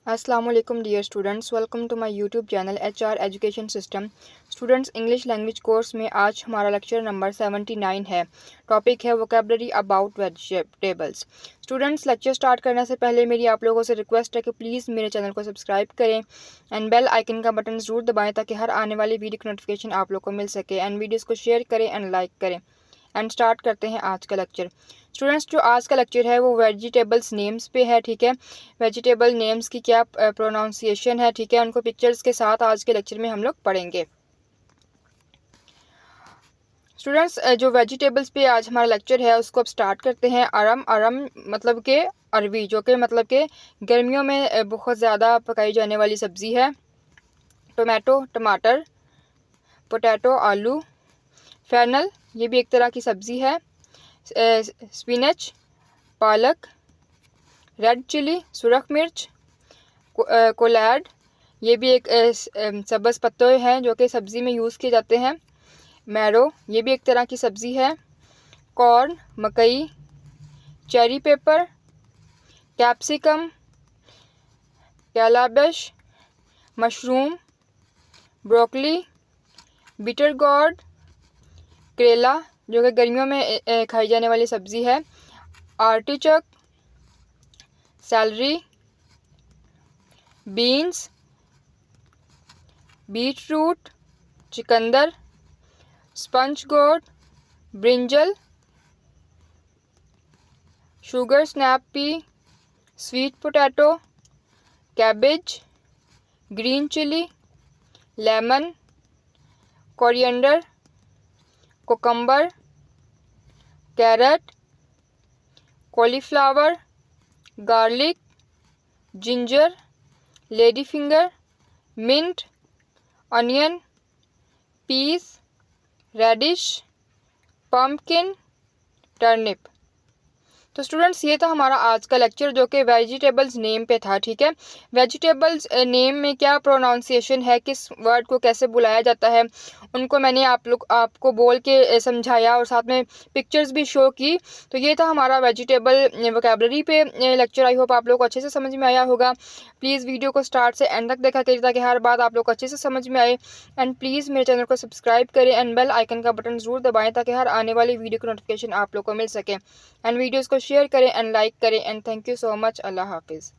अस्सलाम वालेकुम dear students, welcome to my YouTube channel HR education system. Students, English language course में आज हमारा लेक्चर नंबर 79 है। टॉपिक है vocabulary about vegetables. Students, lecture start करने से पहले मेरी आप लोगों से रिक्वेस्ट है कि प्लीज़ मेरे चैनल को सब्सक्राइब करें एंड बेल आइकन का बटन ज़रूर दबाएँ ताकि हर आने वाली वीडियो की नोटिफिकेशन आप लोग को मिल सके। एंड वीडियोज़ को शेयर करें एंड लाइक करें। एंड स्टार्ट करते हैं आज का लेक्चर। स्टूडेंट्स, जो आज का लेक्चर है वो वेजिटेबल्स नेम्स पे है, ठीक है। वेजिटेबल नेम्स की क्या प्रोनाउंसिएशन है, ठीक है, उनको पिक्चर्स के साथ आज के लेक्चर में हम लोग पढ़ेंगे। स्टूडेंट्स, जो वेजिटेबल्स पे आज हमारा लेक्चर है उसको अब स्टार्ट करते हैं। अरम अरम मतलब के अरवी, जो कि मतलब के गर्मियों में बहुत ज़्यादा पकाई जाने वाली सब्ज़ी है। टोमेटो टमाटर, पोटैटो आलू, फेनल ये भी एक तरह की सब्ज़ी है। स्पिनच पालक, रेड चिली सुरख मिर्च, कोलैड ये भी एक सब्ज़ पत्ते हैं जो कि सब्ज़ी में यूज़ किए जाते हैं। मैरो ये भी एक तरह की सब्ज़ी है। कॉर्न मकई, cherry pepper, capsicum, calabash, mushroom, broccoli, bitter gourd, करेला जो कि गर्मियों में खाई जाने वाली सब्ज़ी है। Artichoke, celery, beans, beetroot, चिकंदर, sponge gourd, brinjal, sugar snap pea, sweet potato, cabbage, green chilli, lemon, coriander, cucumber, carrot, cauliflower, garlic, ginger, lady finger, mint, onion, peas, radish, pumpkin, turnip. तो students, ये था हमारा आज का lecture जो कि vegetables name पे था, ठीक है। वेजिटेबल्स नेम में क्या प्रोनाउंसिएशन है, किस वर्ड को कैसे बुलाया जाता है, उनको मैंने आपको बोल के समझाया और साथ में पिक्चर्स भी शो की। तो ये था हमारा वेजिटेबल वोकेबलरी पे लेक्चर। आई होप आप लोग को अच्छे से समझ में आया होगा। प्लीज़ वीडियो को स्टार्ट से एंड तक देखा करिए ताकि हर बात आप लोग को अच्छे से समझ में आए। एंड प्लीज़ मेरे चैनल को सब्सक्राइब करें एंड बेल आइकन का बटन ज़रूर दबाएँ ताकि हर आने वाली वीडियो की नोटिफिकेशन आप लोग को मिल सके। एंड वीडियोज़ को शेयर करें एंड लाइक करें and thank you so much. अल्लाह हाफिज़।